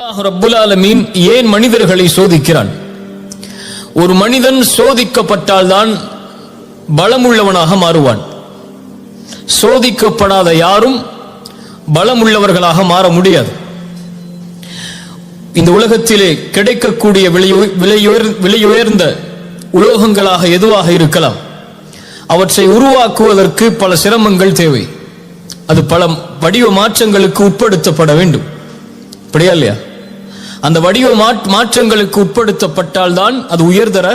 ரப்புல் ஆலமீன் ஏன் மனிதர்களை சோதிக்கிறான்? ஒரு மனிதன் சோதிக்கப்பட்டால்தான் பலமுள்ளவனாக மாறுவான். சோதிக்கப்படாத யாரும் பலமுள்ளவர்களாக மாற முடியாது. இந்த உலகத்திலே கிடைக்கக்கூடிய விலையுயர்ந்த உலோகங்களாக எதுவாக இருக்கலாம், அவற்றை உருவாக்குவதற்கு பல சிரமங்கள் தேவை. அது பல வடிவ மாற்றங்களுக்கு உட்படுத்தப்பட வேண்டும். அப்படியா இல்லையா? அந்த வடிவ மாற்றங்களுக்கு உட்படுத்தப்பட்டால் தான் அது உயர்தர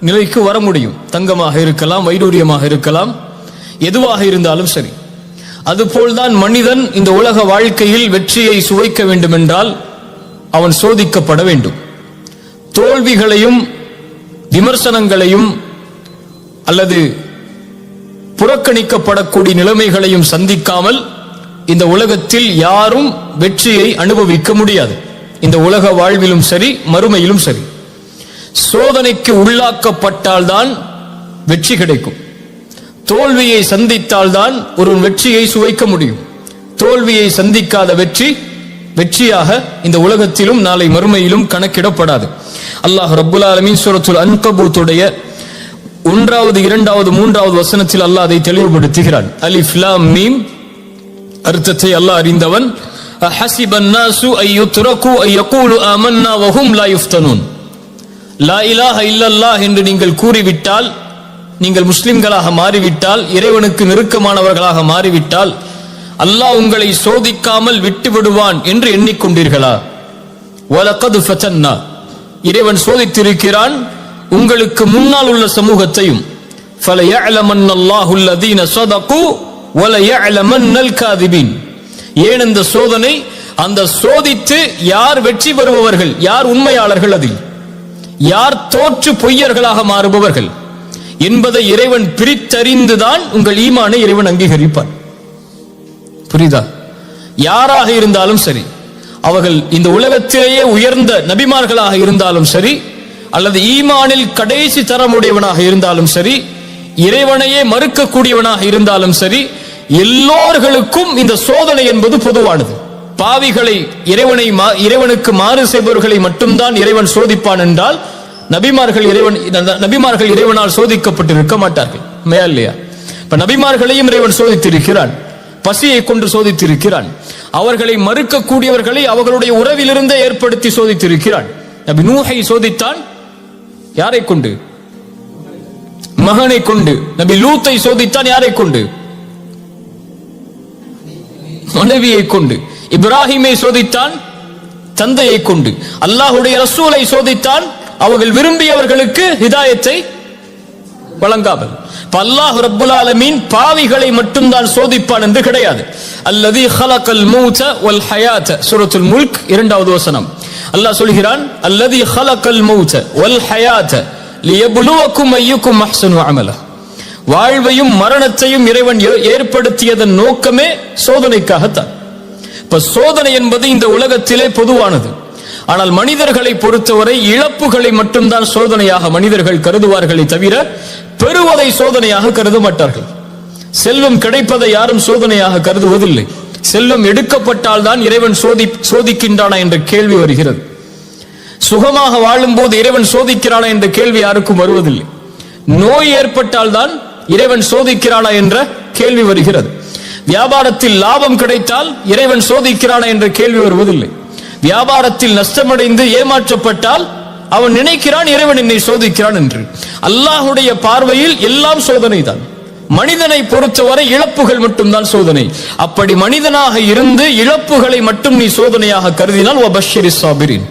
நிலைக்கு வர முடியும். தங்கமாக இருக்கலாம், வைடூரியமாக இருக்கலாம், எதுவாக இருந்தாலும் சரி. அதுபோல்தான் மனிதன் இந்த உலக வாழ்க்கையில் வெற்றியை சுவைக்க வேண்டும் என்றால் அவன் சோதிக்கப்பட வேண்டும். தோல்விகளையும் விமர்சனங்களையும் அல்லது புறக்கணிக்கப்படக்கூடிய நிலைமைகளையும் சந்திக்காமல் இந்த உலகத்தில் யாரும் வெற்றியை அனுபவிக்க முடியாது. இந்த உலக வாழ்விலும் சரி, மறுமையிலும் சரி. சோதனைக்கு உள்ளாக்கப்பட்டால்தான் வெற்றி கிடைக்கும். தோல்வியை சந்தித்தால்தான் ஒரு வெற்றியை சுவைக்க முடியும். தோல்வியை சந்திக்காத வெற்றியாக இந்த உலகத்திலும் நாளை மறுமையிலும் கணக்கிடப்படாது. அல்லாஹ் ரப்புல் ஆலமீன் சூரத்துல் அன்கபூத்துடைய 1வது 2வது 3வது வசனத்தில் அல்லாஹ் அதை தெளிவுபடுத்துகிறான். அலிஃப் லாம் மீம் அர்த்தத்தை அல்லாஹ் அறிந்தவன். அஹஸிபன் நாசு அய்யுத்ரகு அய்யகூலு ஆமன்னா வஹும் லா யுஃப்தனூன். லா இலாஹ இல்லல்லாஹ் என்று நீங்கள் கூறிவிட்டால், நீங்கள் முஸ்லிம்களாக மாறிவிட்டால், இறைவனுக்கு நெருக்கமானவர்களாக மாறிவிட்டால் அல்லாஹ் உங்களை சோதிக்காமல் விட்டு விடுவான் என்று எண்ணிக்கொண்டீர்களா? வலகத் ஃபதன்னா, இறைவன் சோதித்திருக்கிறான் உங்களுக்கு முன்னால் உள்ள சமூகத்தையும். ஃபலயஅலமன்னல்லாஹு அல்லதீன ஸதகு வலயஅலமன்னல் காதிபீன். ஏன் இந்த சோதனை? அந்த சோதித்து யார் வெற்றி பெறுபவர்கள், யார் உண்மையாளர்கள், அதில் யார் தோற்று பொய்யர்களாக மாறுபவர்கள் என்பதை இறைவன் பிரித்தறிந்துதான் உங்கள் ஈமானை இறைவன் அங்கீகரிப்பான். புரியுதா? யாராக இருந்தாலும் சரி, அவர்கள் இந்த உலகத்திலேயே உயர்ந்த நபிமார்களாக இருந்தாலும் சரி, அல்லது ஈமானில் கடைசி தரமுடையவனாக இருந்தாலும் சரி, இறைவனையே மறுக்கக்கூடியவனாக இருந்தாலும் சரி, எல்லோர்களுக்கும் இந்த சோதனை என்பது பொதுவானது. பாவிகளை, இறைவனுக்கு மாறு செய்பவர்களை மட்டும்தான் இறைவன் சோதிப்பான் என்றால் நபிமார்கள் இறைவனால் சோதிக்கப்பட்டிருக்க மாட்டார்கள். இல்லையா? இப்ப நபிமார்களையும் இறைவன் சோதித்திருக்கிறான், பசியை கொண்டு சோதித்திருக்கிறான், அவர்களை மறுக்கக்கூடியவர்களை அவர்களுடைய உறவிலிருந்தே ஏற்படுத்தி சோதித்திருக்கிறான். நபி நூஹை சோதித்தான், யாரை கொண்டு? மகனை கொண்டு. நபி லூத்தை சோதித்தான், யாரை கொண்டு? மனைவியை கொண்டு. இப்ராஹிமை சோதித்தான், தந்தையை கொண்டு. அல்லாஹ்வுடைய ரசூலை சோதித்தான், அவர்கள் விரும்பியவர்களுக்கு ஹிதாயத்தை வழங்காமல். அல்லாஹ் ரப்புல் ஆலமீன் பாவிகளை மட்டும்தான் சோதிப்பான் என்று கிடையாது. அல்லதி ஹலகல் மௌத வல் ஹயாத, சூரத்துல் முல்க் 2வது வசனம். அல்லாஹ் சொல்கிறான், அல்லதி ஹலகல் மௌத வல் ஹயாத லியப்லுவக்கும் அய்யுக்கும் அஹ்ஸனு அமலா. வாழ்வையும் மரணத்தையும் இறைவன் ஏற்படுத்தியதன் நோக்கமே சோதனைக்காகத்தான். இப்ப சோதனை என்பது இந்த உலகத்திலே பொதுவானது. ஆனால் மனிதர்களை பொறுத்தவரை இழப்புகளை மட்டும்தான் சோதனையாக மனிதர்கள் கருதுவார்களே தவிர பெறுவதை சோதனையாக கருத மாட்டார்கள். செல்வம் கிடைப்பதை யாரும் சோதனையாக கருதுவதில்லை. செல்வம் எடுக்கப்பட்டால் தான் இறைவன் சோதிக்கின்றானா என்ற கேள்வி வருகிறது. சுகமாக வாழும் போது இறைவன் சோதிக்கிறானா என்ற கேள்வி யாருக்கும் வருவதில்லை. நோய் ஏற்பட்டால் தான் இறைவன் சோதிக்கிறானா என்ற கேள்வி வருகிறது. வியாபாரத்தில் லாபம் கிடைத்தால் இறைவன் சோதிக்கிறானா என்ற கேள்வி வருவதில்லை. வியாபாரத்தில் நஷ்டமடைந்து ஏமாற்றப்பட்டால் அவன் நினைக்கிறான் இறைவன் என்னை சோதிக்கிறான் என்று. அல்லாஹ்வுடைய பார்வையில் எல்லாம் சோதனை தான். மனிதனை பொறுத்தவரை இழப்புகள் மட்டும்தான் சோதனை. அப்படி மனிதனாக இருந்து இழப்புகளை மட்டும் நீ சோதனையாக கருதினால் வபஷ்ஷிரிஸ் சாபிரின்,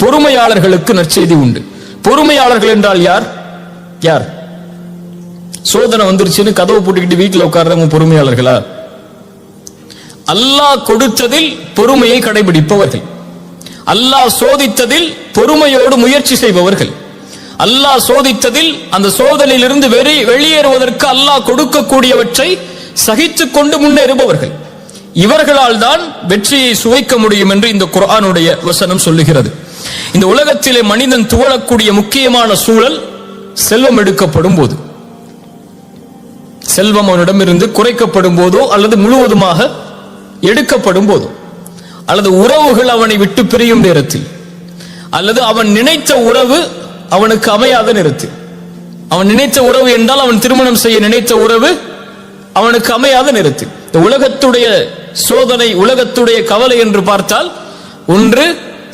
பொறுமையாளர்களுக்கு நற்செய்தி உண்டு. பொறுமையாளர்கள் என்றால் யார்? யார்? சோதனை வந்துருச்சுன்னு கதவு போட்டுக்கிட்டு வீட்டில் உட்கார்றவங்க பொறுமையாளர்களா? அல்லாஹ் கொடுத்ததில் பொறுமையை கடைபிடிப்பவர்கள், அல்லாஹ் சோதித்ததில் பொறுமையோடு முயற்சி செய்பவர்கள், அல்லாஹ் சோதித்ததில் அந்த சோதனையிலிருந்து வெளியேறுவதற்கு அல்லாஹ் கொடுக்கக்கூடியவற்றை சகித்துக் கொண்டு முன்னேறுபவர்கள், இவர்களால் தான் வெற்றியை சுவைக்க முடியும் என்று இந்த குர்ஆனுடைய வசனம் சொல்லுகிறது. இந்த உலகத்திலே மனிதன் துவளக்கூடிய முக்கியமான சூழல் செல்வம் எடுக்கப்படும் போது, செல்வம் அவனிடமிருந்து குறைக்கப்படும் போதோ அல்லது முழுவதுமாக எடுக்கப்படும் போதோ, அல்லது உறவுகள் அவனை விட்டு பிரியும் நேரத்தில், அல்லது அவன் நினைத்த உறவு அவனுக்கு அமையாத நேரத்தில். அவன் நினைத்த உறவு என்றால் அவன் திருமணம் செய்ய நினைத்த உறவு அவனுக்கு அமையாத நேரத்தில். இந்த உலகத்துடைய சோதனை, உலகத்துடைய கவலை என்று பார்த்தால், ஒன்று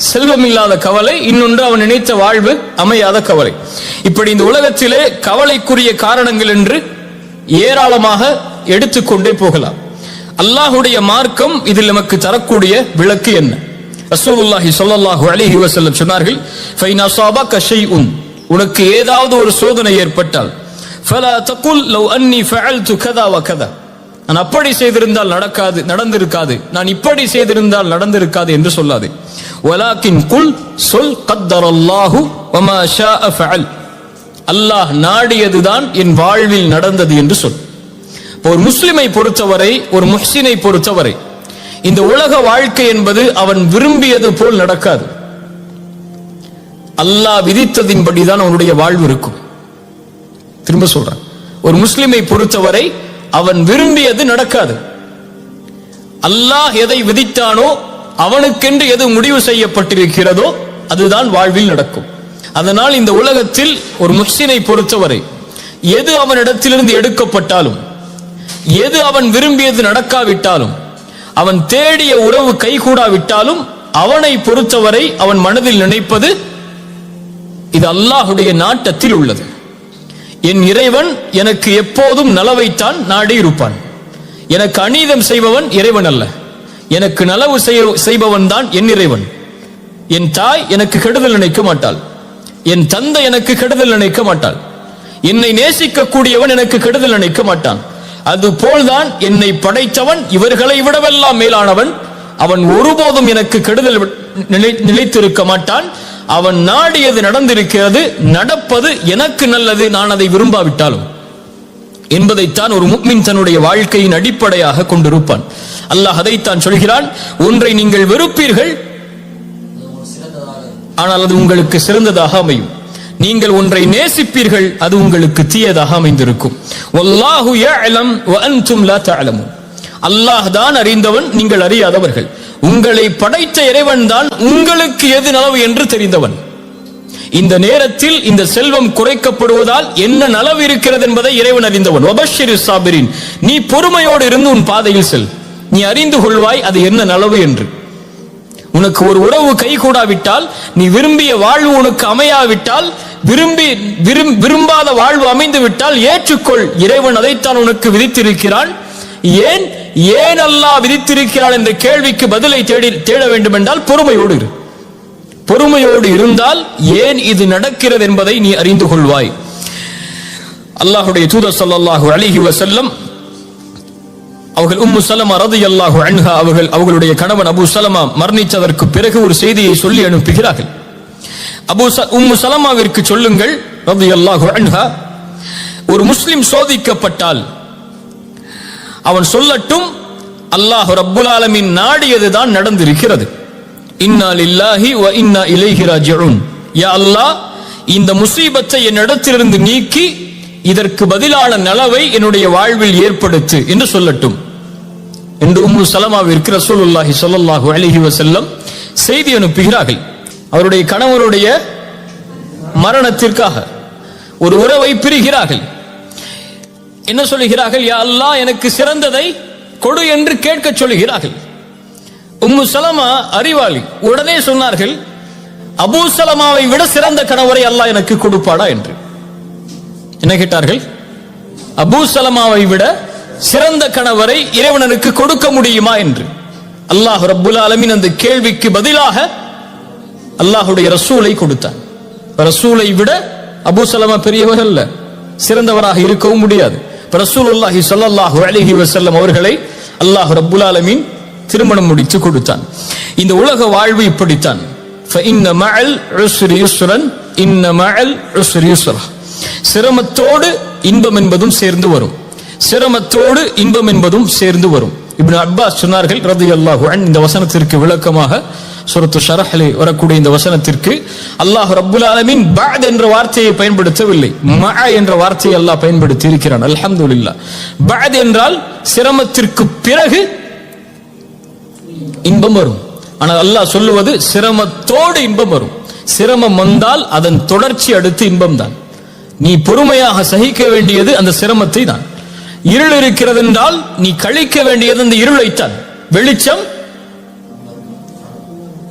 செல்வமில்லாத கவலை, இன்னொன்று அவன் நினைத்த வாழ்வு அமையாத கவலை. இப்படி இந்த உலகத்திலே கவலைக்குரிய காரணங்கள் என்று ஏராளமாக எடுத்துக்கொண்டே போகலாம். அல்லாஹுடைய மார்க்கம் இதில் நமக்கு தரக்கூடிய விளக்கு என்ன? ரசூலுல்லாஹி ஸல்லல்லாஹு அலைஹி வஸல்லம் சொன்னார்கள், ஃபைன் அஸாபக ஷைஉன், உனக்கு ஏதாவது ஒரு சோதனை ஏற்பட்டால், ஃபலா தகுல் லவ் அன்னி ஃபஅல்து கதா வ கதா, நான் அப்படி செய்திருந்தால் நடந்திருக்காது, நான் இப்படி செய்திருந்தால் நடந்திருக்காது என்று சொல்லாதே. வலாக்கின் குல், சொல், கத்தரல்லாஹு வமா ஷாஅ ஃபஅல், அல்லாஹ் நாடியதுதான் என் வாழ்வில் நடந்தது என்று சொல். ஒரு முஸ்லிமை பொறுத்தவரை, ஒரு முஹ்சினை பொறுத்தவரை, இந்த உலக வாழ்க்கை என்பது அவன் விரும்பியது போல் நடக்காது. அல்லாஹ் விதித்ததின்படிதான் அவனுடைய வாழ்வு இருக்கும். திரும்ப சொல்றான், ஒரு முஸ்லிமை பொறுத்தவரை அவன் விரும்பியது நடக்காது. அல்லாஹ் எதை விதித்தானோ, அவனுக்கென்று எது முடிவு செய்யப்பட்டிருக்கிறதோ அதுதான் வாழ்வில் நடக்கும். அதனால் இந்த உலகத்தில் ஒரு முஹ்சினை பொறுத்தவரை எது அவனிடத்திலிருந்து எடுக்கப்பட்டாலும், எது அவன் விரும்பியது நடக்காவிட்டாலும், அவன் தேடிய உறவு கைகூடாவிட்டாலும், அவனை பொறுத்தவரை அவன் மனதில் நினைப்பது, இது அல்லாஹுடைய நாட்டத்தில் உள்ளது. என் இறைவன் எனக்கு எப்போதும் நலவைத்தான் நாடி இருப்பான். எனக்கு அநீதம் செய்பவன் இறைவன் அல்ல, எனக்கு நலவு செய்பவன் தான் என் இறைவன். என் தாய் எனக்கு கெடுதல் நினைக்க மாட்டாள், என் தந்தை எனக்கு கெடுதல் நினைக்க மாட்டாள், என்னை நேசிக்க கூடியவன் எனக்கு கெடுதல் நினைக்க மாட்டான். அதுபோல்தான் என்னை படைத்தவன் இவர்களை விடவெல்லாம் மேலானவன், அவன் ஒருபோதும் எனக்கு கெடுதல் நிலைத்திருக்க மாட்டான். அவன் நாடியது நடந்திருக்கிறது, நடப்பது எனக்கு நல்லது, நான் அதை விரும்பாவிட்டாலும் என்பதைத்தான் ஒரு முஃமின் தன்னுடைய வாழ்க்கையின் அடிப்படையாக கொண்டிருப்பான். அல்லாஹ் அதைத்தான் சொல்கிறான், ஒன்றை நீங்கள் வெறுப்பீர்கள், ஆனால் அது உங்களுக்கு சிறந்ததாக அமையும். நீங்கள் ஒன்றை நேசிப்பீர்கள், அது உங்களுக்கு தீயதாக அமைந்திருக்கும். வல்லாஹு யஅலம் வ அன்தும் லா தஅலமூன், அல்லாஹ் தான் அறிந்தவன், நீங்கள் அறியாதவர்கள். உங்களை படைத்த இறைவன் தான் உங்களுக்கு எது நலவு என்று தெரிந்தவன். இந்த நேரத்தில் இந்த செல்வம் குறைக்கப்படுவதால் என்ன நலவு இருக்கிறது என்பதை இறைவன் அறிந்தவன். வபஷ்ஷிரிஸ் சாபிரின், நீ பொறுமையோடு இருந்து உன் பாதையில் செல், நீ அறிந்து கொள்வாய் அது என்ன நலவு என்று. உனக்கு ஒரு உறவு கைகூடாவிட்டால், நீ விரும்பிய வாழ்வு உனக்கு அமையாவிட்டால், விரும்பாத வாழ்வு அமைந்து விட்டால் ஏற்றுக்கொள், இறைவன் அதைத்தான் உனக்கு விதித்திருக்கிறான். ஏன் அல்லாஹ் விதித்திருக்கிறான் என்ற கேள்விக்கு பதிலை தேட வேண்டும் என்றால் பொறுமையோடு இரு. பொறுமையோடு இருந்தால் ஏன் இது நடக்கிறது என்பதை நீ அறிந்து கொள்வாய். அல்லாஹ்வுடைய தூதர் ஸல்லல்லாஹு அலைஹி வஸல்லம் அவர்கள் உம்மு சலமா ரலியல்லாஹு அன்ஹா அவர்களுடைய கணவன் அபூ சலமா மரணித்ததற்கு பிறகு ஒரு செய்தியை சொல்லி அனுப்புகிறார்கள். உம்மு சலமாவிற்கு சொல்லுங்கள் ரலியல்லாஹு அன்ஹா, ஒரு முஸ்லிம் சோதிக்கப்பட்டால் அவன் சொல்லட்டும், அல்லாஹ் ரப்புல் ஆலமீன் நாடியதுதான் நடந்திருக்கிறது. இன்னா லில்லாஹி வ இன்னா இலைஹி ராஜிஊன், யா அல்லாஹ் இந்த முசீபத்தை என்னிடத்திலிருந்து நீக்கி இதற்கு பதிலான நலவை என்னுடைய வாழ்வில் ஏற்படுத்து என்று சொல்லட்டும் என்று உம்மு சலமாவிற்கு ரசூலுல்லாஹி ஸல்லல்லாஹு அலைஹி வஸல்லம் செய்தி அனுப்புகிறார்கள். அவருடைய கணவருடைய மரணத்திற்காக ஒரு உறவை பிரிகிறார்கள். என்ன சொல்லுகிறார்கள்? யா அல்லாஹ் எனக்கு சிறந்ததை கொடு என்று கேட்க சொல்லுகிறார்கள். உம்மு சலமா அறிவாளி, உடனே சொன்னார்கள், அபூ சலமாவை விட சிறந்த கணவரை அல்லாஹ் எனக்கு கொடுப்பாடா என்று. என்ன கேட்டார்கள்? அபூ சலமாவை விட சிறந்த கணவரை இறைவனுக்கு கொடுக்க முடியுமா என்று. அல்லாஹ் ரப்புல் ஆலமீன் அந்த கேள்விக்கு பதிலாக அல்லாஹ்வுடைய ரசூலை கொடுத்தான். ரசூலை விட அபூ சலமா பெரியவர் அல்ல, சிறந்தவராக இருக்கவும் முடியாது. ரசூலுல்லாஹி ஸல்லல்லாஹு அலைஹி வஸல்லம் அவர்களை அல்லாஹ் ரப்புல் ஆலமீன் திருமணம் முடித்து கொடுத்தான். இந்த உலக வாழ்வு இப்படித்தான். فإن مع العسر يسرا إن مع العسر يسرا, சிரமத்தோடு இன்பம் என்பதும் சேர்ந்து வரும், சிரமத்தோடு இன்பம் என்பதும் சேர்ந்து வரும். இப்னு அப்பாஸ் சொன்னார்கள் ரலியல்லாஹு அன்ஹு, இந்த வசனத்திற்கு விளக்கமாக சூரத்து ஷரஹ்லே வரக்கூடிய இந்த வசனத்திற்கு அல்லாஹ் ரப்புல் ஆலமீன் பஅத் என்ற வார்த்தையை பயன்படுத்தவில்லை, மஅ என்ற வார்த்தையை அல்லாஹ் பயன்படுத்தி இருக்கிறான். அல்ஹம்துலில்லாஹ். பஅத் என்றால் சிரமத்திற்கு பிறகு இன்பம் வரும், ஆனால் அல்லாஹ் சொல்லுவது சிரமத்தோடு இன்பம் வரும். சிரமம் வந்தால் அதன் தொடர்ச்சி அடுத்து இன்பம் தான். நீ பொறுமையாக சகிக்க வேண்டியது அந்த சிரமத்தை தான். இருள் இருக்கிறது என்றால் நீ கழிக்க வேண்டியது அந்த இருளைத்தான். வெளிச்சம்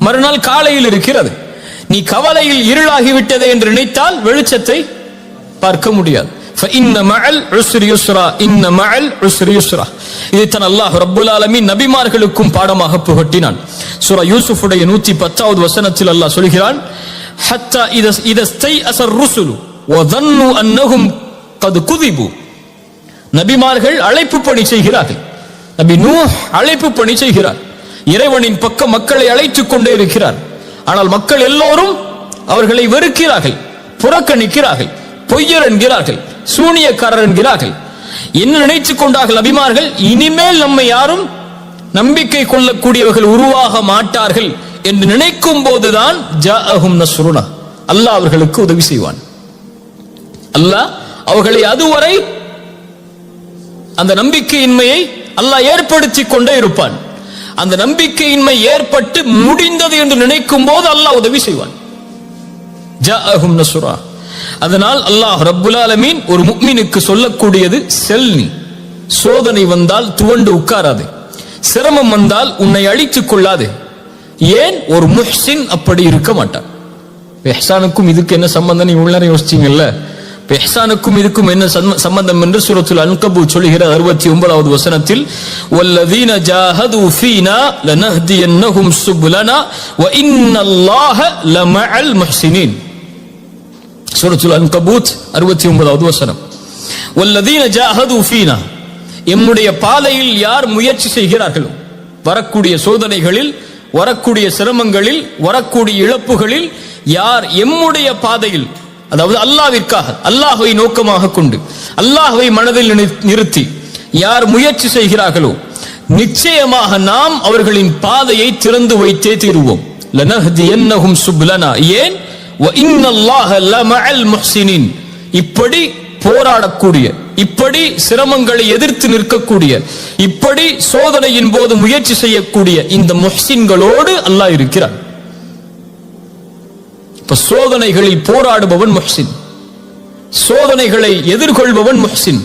மறுநாள் காலையில் இருக்கிறது. நீ கவலையில் இருளாகிவிட்டது என்று நினைத்தால் வெளிச்சத்தை பார்க்க முடியாது. இதைத்தான் அல்லாஹ் ரப்புல் ஆலமீன் நபிமார்களுக்கும் பாடமாக புகட்டினான். சூரா யூசுஃபுடைய 110வது வசனத்தில் அல்லாஹ் சொல்கிறான், ஹத்தா இதஸ்தைஅஸ الرسل وظنوا انهم قد كذبوا. நபிமார்கள் அழைப்பு பணி செய்கிறார்கள். நபி நூஹ் அழைப்பு பணி செய்கிறார். இறைவனின் பக்கம் மக்களை அழைத்துக் கொண்டே இருக்கிறார். ஆனால் மக்கள் எல்லோரும் அவர்களை வெறுக்கிறார்கள், புறக்கணிக்கிறார்கள், பொய்யர் என்கிறார்கள், சூனியக்காரர் என்கிறார்கள். என்ன நினைத்துக் கொண்டார்கள் நபிமார்கள்? இனிமேல் நம்மை யாரும் நம்பிக்கை கொள்ளக்கூடியவர்கள் உருவாக மாட்டார்கள் என்று நினைக்கும் போதுதான் ஜாஅஹும் நஸ்ருனா, அல்லாஹ் அவர்களுக்கு உதவி செய்வான். அல்லாஹ் அவர்களை அதுவரை அந்த நம்பிக்கையின்மையை அல்லாஹ் ஏற்படுத்தி கொண்டே இருப்பான். அந்த நம்பிக்கையின்மை ஏற்பட்டு முடிந்தது என்று நினைக்கும் போது அல்லாஹ் உதவி செய்வான். ஜாஅஹும் நஸ்ருனா. அதனால் அல்லாஹ் ரப்புல் ஆலமீன் ஒரு முஃமினுக்கு சொல்லக்கூடியது, செல்னி சோதனை வந்தால் துவண்டு உட்காராது, சிரமம் வந்தால் உன்னை அழித்துக் கொள்ளாது. ஏன்? ஒரு முஹ்சின் அப்படி இருக்க மாட்டான். இஹ்சானுக்கும் இதுக்கு என்ன சம்பந்தம்? நீ உள்ளார யோசிச்சீங்கல்ல, இஹ்சானுக்கும் இதுக்கும் என்ன சம்பந்தம் என்று சூரத்துல் அன்கபூத் சொல்லுகிற 69வது வசனத்தில், வல்லதீன ஜாஹது ஃபீனா லனஹ்தியன்னஹும் சுபுலனா வ இன்னல்லாஹ லமஅல் முஹ்சினீன். சூரத்துல் அன்கபூத் 69வது வசனம். வல்லதீன ஜாஹது ஃபீனா, எம்முடைய பாதையில் யார் முயற்சி செய்கிறார்களோ, வரக்கூடிய சோதனைகளில், வரக்கூடிய சிரமங்களில், வரக்கூடிய இழப்புகளில் யார் எம்முடைய பாதையில், அதாவது அல்லாஹ்விற்காக, அல்லாஹ்வை நோக்கமாக கொண்டு, அல்லாஹ்வை மனதில் நிறுத்தி யார் முயற்சி செய்கிறார்களோ, நிச்சயமாக நாம் அவர்களின் பாதையை திறந்து வைத்தே தீருவோம். லனஹ்தியன்னஹும் சுபுலனா. ஏன்? வ இன்னல்லாஹ லமஅல் முஹ்சினீன். இப்படி போராடக்கூடிய, இப்படி சிரமங்களை எதிர்த்து நிற்கக்கூடிய, இப்படி சோதனையின் போது முயற்சி செய்யக்கூடிய இந்த முஹ்சின்களோடு அல்லாஹ் இருக்கிறான். இப்ப சோதனைகளில் போராடுபவன் முஹ்சின், சோதனைகளை எதிர்கொள்பவன் முஹ்சின்,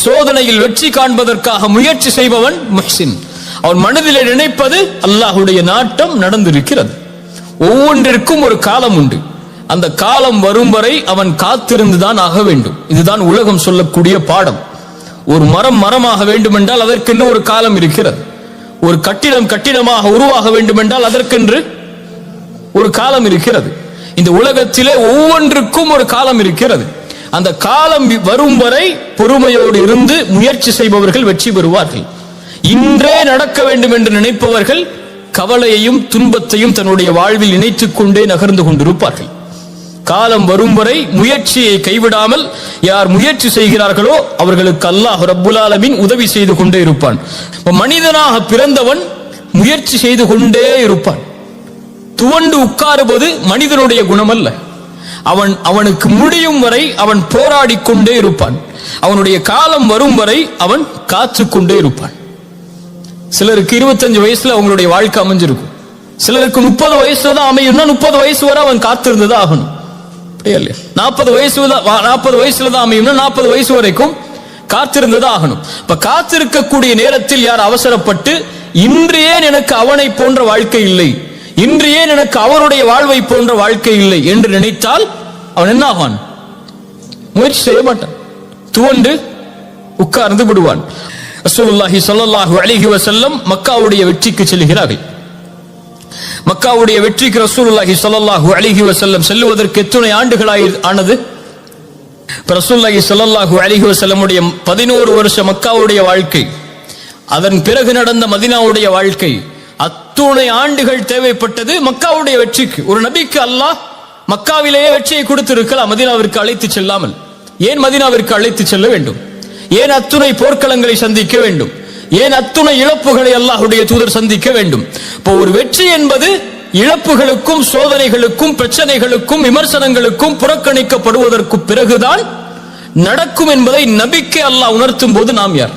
சோதனையில் வெற்றி காண்பதற்காக முயற்சி செய்பவன் முஹ்சின். அவன் மனதிலே நினைப்பது அல்லாஹ்வுடைய நாட்டம் நடந்திருக்கிறது. ஒவ்வொன்றிற்கும் ஒரு காலம் உண்டு. அந்த காலம் வரும் வரை அவன் காத்திருந்துதான் ஆக வேண்டும். இதுதான் உலகம் சொல்லக்கூடிய பாடம். ஒரு மரம் மரமாக வேண்டும் என்றால் அதற்கென்று ஒரு காலம் இருக்கிறது. ஒரு கட்டிடம் கட்டிடமாக உருவாக வேண்டும் என்றால் அதற்கென்று ஒரு காலம் இருக்கிறது. இந்த உலகத்திலே ஒவ்வொன்றுக்கும் ஒரு காலம் இருக்கிறது. அந்த காலம் வரும் வரை பொறுமையோடு இருந்து முயற்சி செய்பவர்கள் வெற்றி பெறுவார்கள். இன்றே நடக்க வேண்டும் என்று நினைப்பவர்கள் கவலையையும் துன்பத்தையும் தன்னுடைய வாழ்வில் இணைத்துக் கொண்டே நகர்ந்து கொண்டிருப்பார்கள். காலம் வரும் வரை முயற்சியை கைவிடாமல் யார் முயற்சி செய்கிறார்களோ அவர்களுக்கு அல்லாஹ் ரப்புல் ஆலமீன் உதவி செய்து கொண்டே இருப்பான். மனிதனாக பிறந்தவன் முயற்சி செய்து கொண்டே இருப்பான். துவண்டு உட்காருவது மனிதனுடைய குணம் அல்ல. அவனுக்கு முடியும் வரை அவன் போராடி கொண்டே இருப்பான். அவனுடைய காலம் வரும் வரை அவன் காத்து கொண்டே இருப்பான். சிலருக்கு 25 வயசுல அவங்களுடைய வாழ்க்கை அமைஞ்சிருக்கும். சிலருக்கு 30 வயசுல தான் அமையும்னா 30 வயசு வரை அவன் காத்திருந்துதான் ஆகணும். 40 வயசுல தான் அமையும்னா 40 வயசு வரைக்கும் காத்திருந்துதான் ஆகணும். இப்ப காத்திருக்கக்கூடிய நேரத்தில் யார் அவசரப்பட்டு இன்று ஏன் எனக்கு அவனை போன்ற வாழ்க்கை இல்லை, இன்று ஏன் எனக்கு அவருடைய வாழ்வை போன்ற வாழ்க்கை இல்லை என்று நினைத்தால் அவன் என்ன ஆவான்? முயற்சி செய்ய மாட்டான், துவண்டு உட்கார்ந்து விடுவான். ரசூலுல்லாஹி ஸல்லல்லாஹு அலைஹி வஸல்லம் மக்காவுடைய வெற்றிக்கு செல்கிறார்கள். மக்காவுடைய வெற்றிக்கு ரசூலுல்லாஹி ஸல்லல்லாஹு அலைஹி வஸல்லம் செல்லுவதற்கு எத்தனை ஆண்டுகள் ஆனது? ரசூலுல்லாஹி ஸல்லல்லாஹு அலைஹி வஸல்லமுடைய 11 வருஷ மக்காவுடைய வாழ்க்கை, அதன் பிறகு நடந்த மதீனாவுடைய வாழ்க்கை, அத்துணை ஆண்டுகள் தேவைப்பட்டது மக்காவுடைய வெற்றிக்கு. ஒரு நபிக்கு அல்லாஹ் மக்காவிலேயே வெற்றியை கொடுத்திருக்கலாம், மதீனாவிற்கு அழைத்து செல்லாமல். ஏன் மதீனாவிற்கு அழைத்து செல்ல வேண்டும்? ஏன் அத்துணை போர்க்களங்களை சந்திக்க வேண்டும்? ஏன் அத்துணை இழப்புகளை அல்லாஹ்வுடைய தூதர் சந்திக்க வேண்டும்? இப்போ ஒரு வெற்றி என்பது இழப்புகளுக்கும் சோதனைகளுக்கும் பிரச்சனைகளுக்கும் விமர்சனங்களுக்கும் புறக்கணிக்கப்படுவதற்கு பிறகுதான் நடக்கும் என்பதை நபிக்கு அல்லாஹ் உணர்த்தும் போது நாம் யார்?